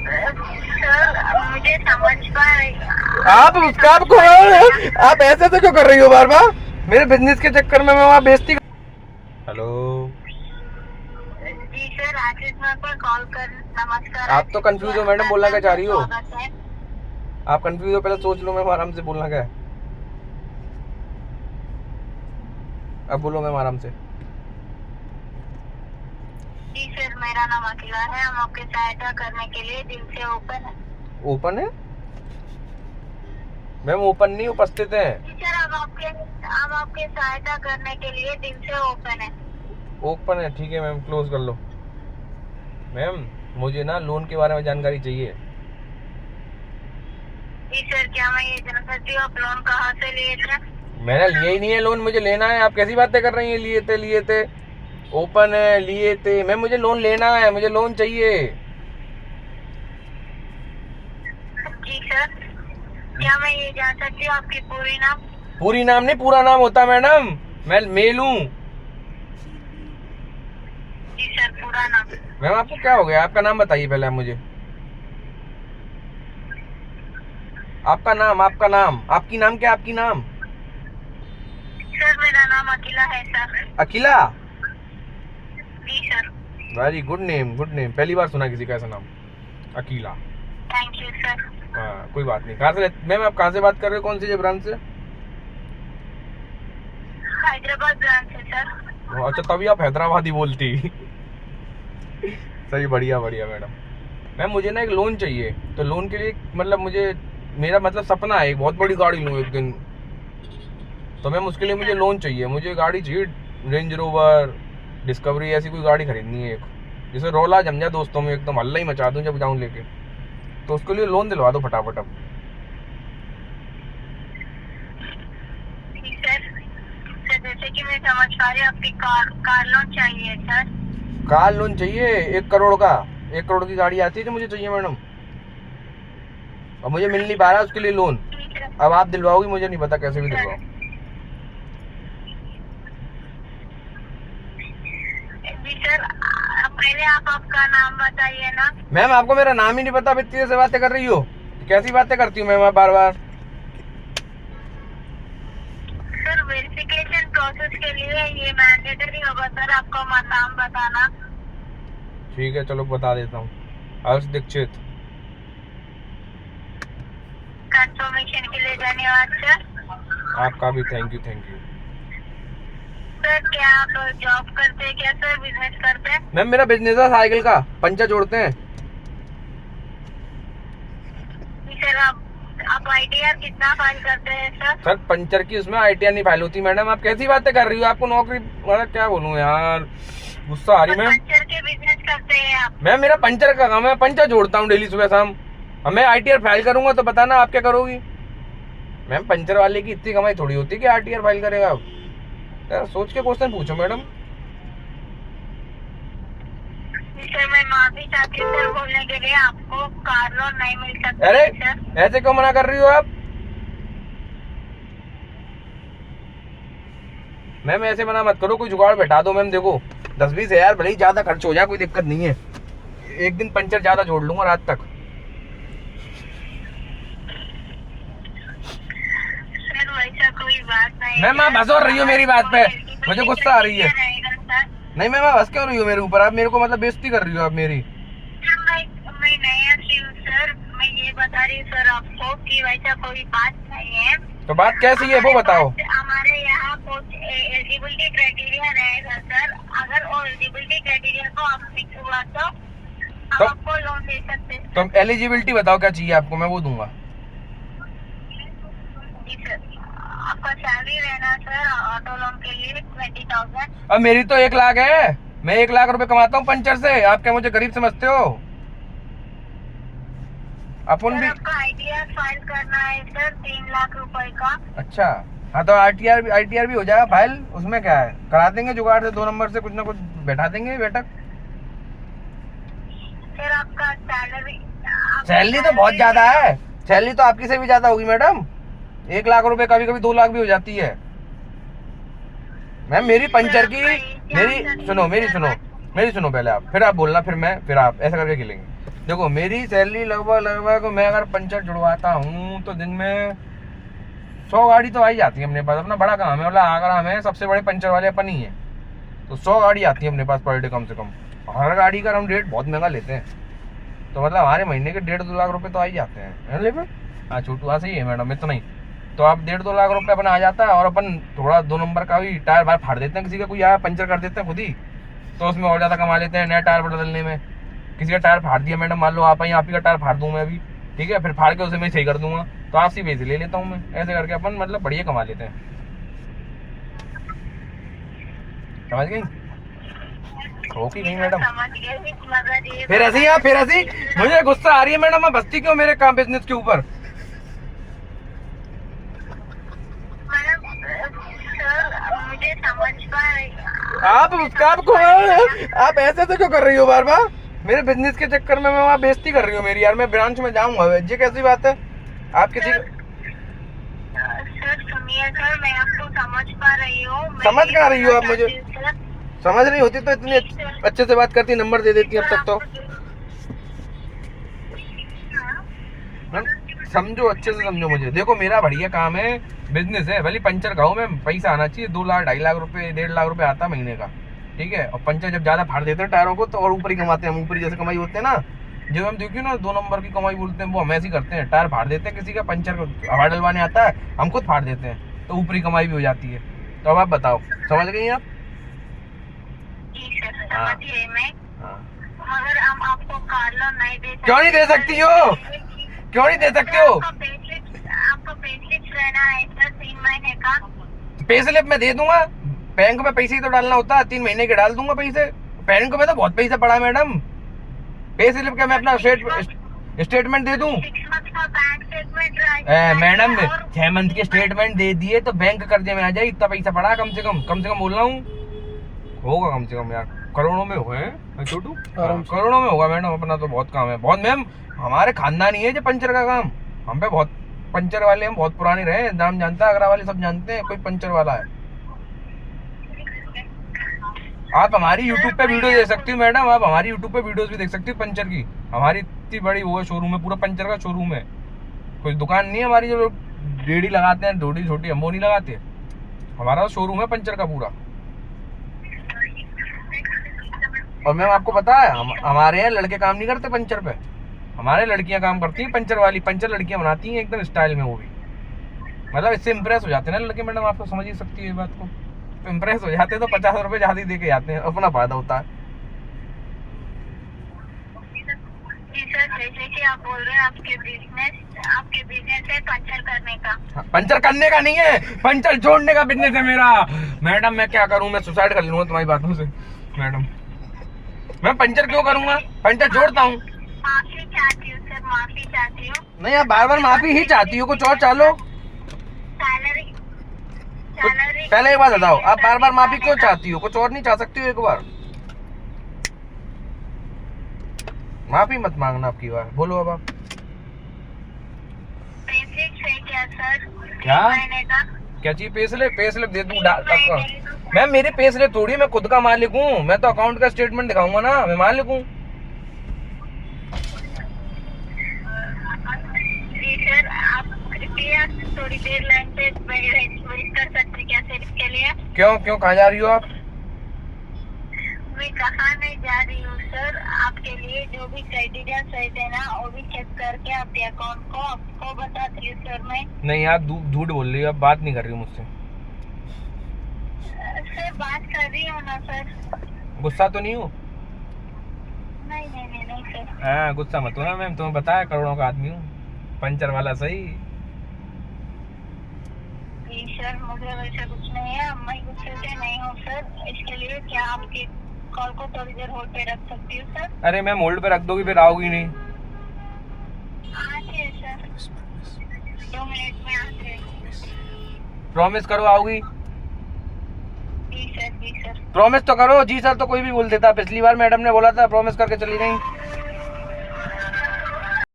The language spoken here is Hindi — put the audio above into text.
सर मुझे समझ पाए आप ऐसे क्यों कर रही हो बार बार मेरे बिजनेस के चक्कर में? मैं वहाँ बेइज्जती। हेलो, जी सर, आशीष मैम पर कॉल कर। नमस्कार। आप तो कंफ्यूज हो मैडम, बोलना क्या चाह रही हो? स्वागत है। आप कंफ्यूज हो, पहले सोच लो मैम आराम से, बोलना क्या है? अब बोलो मैम आराम से। जी सर, मेरा नाम अखिला है। हम आपकी सहायता करने के लिए दिल से ओपन है। ओपन है मैम? ओपन नहीं, उपस्थित है। जी सर, हम आपके सहायता करने के लिए दिल से ओपन है। ओपन है, ठीक है मैम, क्लोज कर लो। मैम मुझे ना लोन के बारे में जानकारी चाहिए। जी सर, क्या मैं ये जान सकती हूँ आप लोन कहाँ से लिए थे? मैंने लिया ही नहीं है लोन, मुझे लेना है। आप कैसी बातें कर रही हैं? लिए थे ओपन है, लिए थे। मैम मुझे लोन लेना है, मुझे लोन चाहिए। जी सर, क्या मैं ये जान सकती हूँ आपकी पूरी नाम? पूरी नाम नहीं, पूरा नाम होता मैडम। मैं मेल हूँ। जी सर, पूरा नाम। मैम आपको क्या हो गया? आपका नाम बताइए पहले आप मुझे। आपका नाम, आपकी नाम क्या? आपकी नाम? सर मेरा नाम अखिला है सर। अखिला? जी sir. Very good name, good name. पहली बार सुना किसी का ऐसा नाम, अकीला। Thank you sir. हाँ कोई बात नहीं। कहाँ से मैम आप कहाँ से बात कर रहे हो? कौन सी ब्रांच से? हैदराबाद ब्रांच से सर। अच्छा, तभी आप हैदराबादी बोलती। सही, बढ़िया बढ़िया मैडम। मैम मुझे ना एक लोन चाहिए, तो लोन के लिए मतलब मेरा मतलब सपना है एक बहुत बड़ी गाड़ी लूँ एक दिन। तो मैम उसके लिए मुझे लोन चाहिए। मुझे गाड़ी चाहिए, रेंज रोवर, डिस्कवरी, ऐसी कोई गाड़ी खरीदनी है एक, जिसे रौला जम जाए दोस्तों में, एकदम हल्ला ही मचा दूं जब जाऊं लेके। तो उसके लिए लोन दिलवा दो फटाफट अब। सर जैसे कि मैं समझ पा रही हूँ आपकी कार लोन चाहिए सर। कार लोन चाहिए 1 करोड़ का। 1 करोड़ की गाड़ी आती है जो मुझे चाहिए मैडम, और मुझे मिल नहीं पा रहा उसके लिए लोन। अब आप दिलवाओगी, मुझे नहीं पता कैसे भी दिलवाओ। जी सर, पहले आप आपका नाम बताइए ना। मैम आपको मेरा नाम ही नहीं पता, इतनी से बातें कर रही हो? कैसी बातें करती हूँ मैम आप बार बार? सर वेरिफिकेशन प्रोसेस के लिए ये मैंडेटरी होगा सर, आपको नाम बताना। ठीक है चलो बता देता हूँ, हर्ष दीक्षित। कंफर्मेशन के लिए धन्यवाद सर। आपका भी thank you, thank you. Sir क्या आप जॉब करते हैं क्या सर, बिजनेस करते हैं? मैम मेरा बिजनेस है साइकिल का, पंचर जोड़ते हैं। सर आप आईटीआर कितना फाइल करते हैं सर? सर पंचर की उसमें आईटीआर नहीं फाइल होती मैडम। आप कैसी बातें कर रही हो? आपको नौकरी, मतलब क्या बोलूं यार, गुस्सा आ रही मैम। पंचर के बिजनेस करते हैं आप? मैम मेरा पंचर का काम है, पंचर जोड़ता हूँ डेली सुबह शाम। अब मैं आईटीआर फाइल करूंगा तो बताना आप क्या करोगी? मैम पंचर वाले की इतनी कमाई थोड़ी होती है कि आईटीआर फाइल करेगा। आप यार सोच के क्वेश्चन पूछो मैडम। सर मैं माफी चाहती हूँ सर, बोलने के लिए आपको कार लोन नहीं मिल सकता। अरे सर ऐसे क्यों मना कर रही हो आप? मैम ऐसे मना मत करो, कोई जुगाड़ बैठा दो मैम। देखो 10-20 हज़ार भले ही ज्यादा खर्च हो जाए, कोई दिक्कत नहीं है। एक दिन पंचर ज्यादा जोड़ लूंगा रात तक। सर वैसा कोई बात नहीं। मैम आप हंस रही हो मेरी बात पे, मुझे गुस्सा आ रही है। नहीं मैम आप हंस क्यों रही हो मेरे ऊपर? आप मेरे को मतलब बेइज्जती कर रही हो आप मेरी। मैं नहीं हंसी हूँ सर, मैं ये बता रही हूँ सर आपको कि वैसा कोई बात नहीं है। तो बात कैसी है वो बताओ। हमारे यहाँ कुछ एलिजिबिलिटी क्राइटेरिया रहेगा सर, अगर वो एलिजिबिलिटी क्राइटेरिया को आप फिक्स हुआ तो हम आपको लोन दे सकते हैं। तो एलिजिबिलिटी बताओ क्या चाहिए आपको, मैं वो दूंगा। जी सर, आपका सैलरी रहना सर ऑटो लोन के लिए 20,000। अब मेरी तो 1 लाख है, मैं 1 लाख रुपए कमाता हूँ पंचर से। आप क्या मुझे गरीब समझते हो? अपन भी आपका आईटीआर फाइल करना है सर 3 लाख रुपए का। अच्छा, हाँ तो आईटीआर भी हो जाएगा फाइल, उसमें क्या है, करा देंगे जुगाड़ से। 2 नंबर से कुछ ना कुछ बैठा देंगे बैठक। सर आपका सैलरी तो बहुत ज्यादा है, सैलरी तो आपकी से भी ज्यादा होगी मैडम। 1 लाख रुपए, कभी कभी 2 लाख भी हो जाती है। मैम मेरी पंचर की, मेरी सुनो पहले आप, फिर आप बोलना, फिर आप ऐसा करके खेलेंगे। देखो मेरी सैलरी लगभग मैं अगर पंचर जुड़वाता हूँ तो दिन में 100 गाड़ी तो आ ही जाती है अपने पास। अपना बड़ा काम है, मतलब आगरा में सबसे बड़े पंचर वाले अपन ही है, तो 100 गाड़ी आती है अपने पास पर डे कम से कम। हर गाड़ी का हम रेट बहुत महंगा लेते हैं, तो मतलब हमारे महीने के 1.5-2 लाख रुपए तो आ ही जाते हैं। हाँ छोटू, हाँ सही है मैडम, इतना ही तो आप 1.5-2 लाख रुपए अपना आ जाता है। और अपन थोड़ा 2 नंबर का भी टायर बाहर फाड़ देते हैं, किसी का कोई आया पंचर कर देते हैं खुद ही, तो उसमें और ज़्यादा कमा लेते हैं। नया टायर बदलने में किसी का टायर फाड़ दिया मैडम, मान लो आप ही का टायर फाड़ दूँ मैं अभी, ठीक है, फिर फाड़ के उसे मैं सही कर दूंगा, तो आपसे पैसे ले लेता हूँ मैं। ऐसे करके अपन मतलब बढ़िया कमा लेते हैं, समझ गई? ओके नहीं मैडम, समझ गए, मगर ये फिर ऐसे ही आप फिर ऐसे ही मुझे गुस्सा आ रही है मैडम, मैं बस्ती क्यों मेरे काम बिजनेस के ऊपर? मैडम सर मुझे समझ पा आप ऐसे तो क्यों कर रही हो बार बार? मेरे बिजनेस के चक्कर में मैं वहाँ बेइज्जती कर रही हूँ मेरी यार। मैं ब्रांच में जाऊंगा, ये कैसी बात है? आप किसी सर सुनिए सर, मैं आपको समझ पा रही हूँ। समझ कहाँ रही हो आप मुझे? समझ नहीं होती तो इतनी अच्छे से बात करती, नंबर दे देती अब तक तो। समझो, अच्छे से समझो मुझे। देखो मेरा बढ़िया काम है, बिजनेस है, भले पंचर का हूँ मैं, पैसा आना चाहिए। 2 लाख 2.5 लाख रुपए 1.5 लाख रुपए आता महीने का, ठीक है। और पंचर जब ज्यादा फाड़ देते हैं टायरों को तो और ऊपर ही कमाते हैं हम। ऊपरी जैसे कमाई होते हैं ना, जो हम देखिए ना 2 नंबर की कमाई बोलते हैं, वो हम ऐसे ही करते हैं। टायर फाड़ देते हैं किसी का, पंचर को हवा डलवाने आता है, हम खुद फाड़ देते हैं, तो ऊपरी कमाई भी हो जाती है। तो अब आप बताओ, समझ गई आप? समझ गई मैं, मगर हम आपको कार लोन नहीं दे सकते। क्यों नहीं दे सकती हो? क्यों नहीं दे सकते हो? आपको पेस्लिप लेना है सर 3 महीने का। पे स्लिप मैं दे दूंगा, बैंक में पैसे ही तो डालना होता है, 3 महीने के डाल दूंगा पैसे। बैंक में तो बहुत पैसा पड़ा मैडम, पे स्लिप क्या मैं अपना स्टेटमेंट दे दूं? 6 मंथ का बैंक स्टेटमेंट मैडम 6 मंथ के स्टेटमेंट दे दिए तो बैंक कर्जे में आ जाए। इतना पैसा पड़ा कम से कम बोल रहा हूँ, होगा कम से कम यार करोड़ों में हुए हैं छोटू, करोड़ों में होगा मैडम। अपना तो बहुत काम है, बहुत मैम। हमारे खानदानी है जो पंचर का काम, हम पे बहुत पंचर वाले हम बहुत पुराने रहे, नाम जानता है आगरा वाले सब जानते हैं कोई पंचर वाला है। आप हमारी YouTube पे वीडियो देख सकती हो मैडम, आप हमारी YouTube पे वीडियोस भी देख सकती हो पंचर की। हमारी इतनी बड़ी वो है, शोरूम है, पूरा पंचर का शोरूम है। कोई दुकान नहीं है हमारी जो लोग रेडी लगाते हैं, डोडी छोटी हम वो नहीं लगाते। हमारा शोरूम है पंचर का पूरा। और मैम आपको पता है हमारे यहाँ लड़के काम नहीं करते पंचर पे, हमारे लड़कियां काम करती हैं पंचर वाली। पंचर लड़कियां बनाती हैं एकदम स्टाइल में, वो भी मतलब इससे इम्प्रेस हो जाते हैं ना लड़के मैडम, आप तो समझ ही सकती है ये बात को। तो इम्प्रेस हो जाते हैं तो 50 रुपए ज्यादा ही दे के जाते हैं, अपना फायदा होता है। जैसे कि आप बोल रहे हैं आपके बिजनेस है पंचर करने का। पंचर करने का नहीं है, पंचर जोड़ने का बिजनेस है मेरा मैडम। मैं क्या करूं, मैं सुसाइड कर लूंगा तुम्हारी बातों से मैडम। मैं पंचर क्यों करूंगा, पंचर जोड़ता हूँ। माफी चाहती हूँ सर, माफी चाहती हूँ। नहीं आप बार बार माफी ही चाहती हो, कुछ और चालो। सैलरी पहले एक बात बताओ, आप बार बार माफी क्यों चाहती हो? कुछ और नहीं चाह सकती हो? एक बार माफी मत मांगना आपकी बार, बोलो अब आप। क्या सर? क्या क्या चीज? पे स्लिप दे दूं? मैम मेरे पे स्लिप थोड़ी, मैं खुद का मालिक हूँ, मैं तो अकाउंट का स्टेटमेंट दिखाऊंगा ना, मैं मालिक हूँ। जी सर, आप कृपया थोड़ी देर लाइन पे वेट कर सकते क्या सर इसके लिए? क्यों कहाँ जा रही हो आप? मैं कहाँ नहीं जा रही हूँ सर, आपके लिए जो भी क्राइटेरिया सही है ना वो भी चेक करके आपके अकाउंट को आपको बताती हूँ सर मैं। नहीं आप झूठ बोल रही हो, आप बात नहीं कर रही हो मुझसे। सर बात कर रही हूँ ना सर। गुस्सा तो नहीं हो? नहीं सर। हाँ गुस्सा मत हो ना मैम, तुम्हें बताया करोड़ों का आदमी हूँ, पंचर वाला सही। जी सर मुझे वैसा कुछ नहीं है, मैं गुस्से से नहीं हूँ सर। इसके लिए क्या आपके कॉल को थोड़ी देर होल्ड पे रख सकती हूँ सर? अरे मैम होल्ड पे रख दोगी फिर आओगी नहीं। आते सर, 2 मिनट में आते। प्रॉमिस करो आओगी? जी सर। प्रॉमिस तो करो। जी सर तो कोई भी बोल देता, पिछली बार मैडम ने बोला था प्रॉमिस करके चली गई।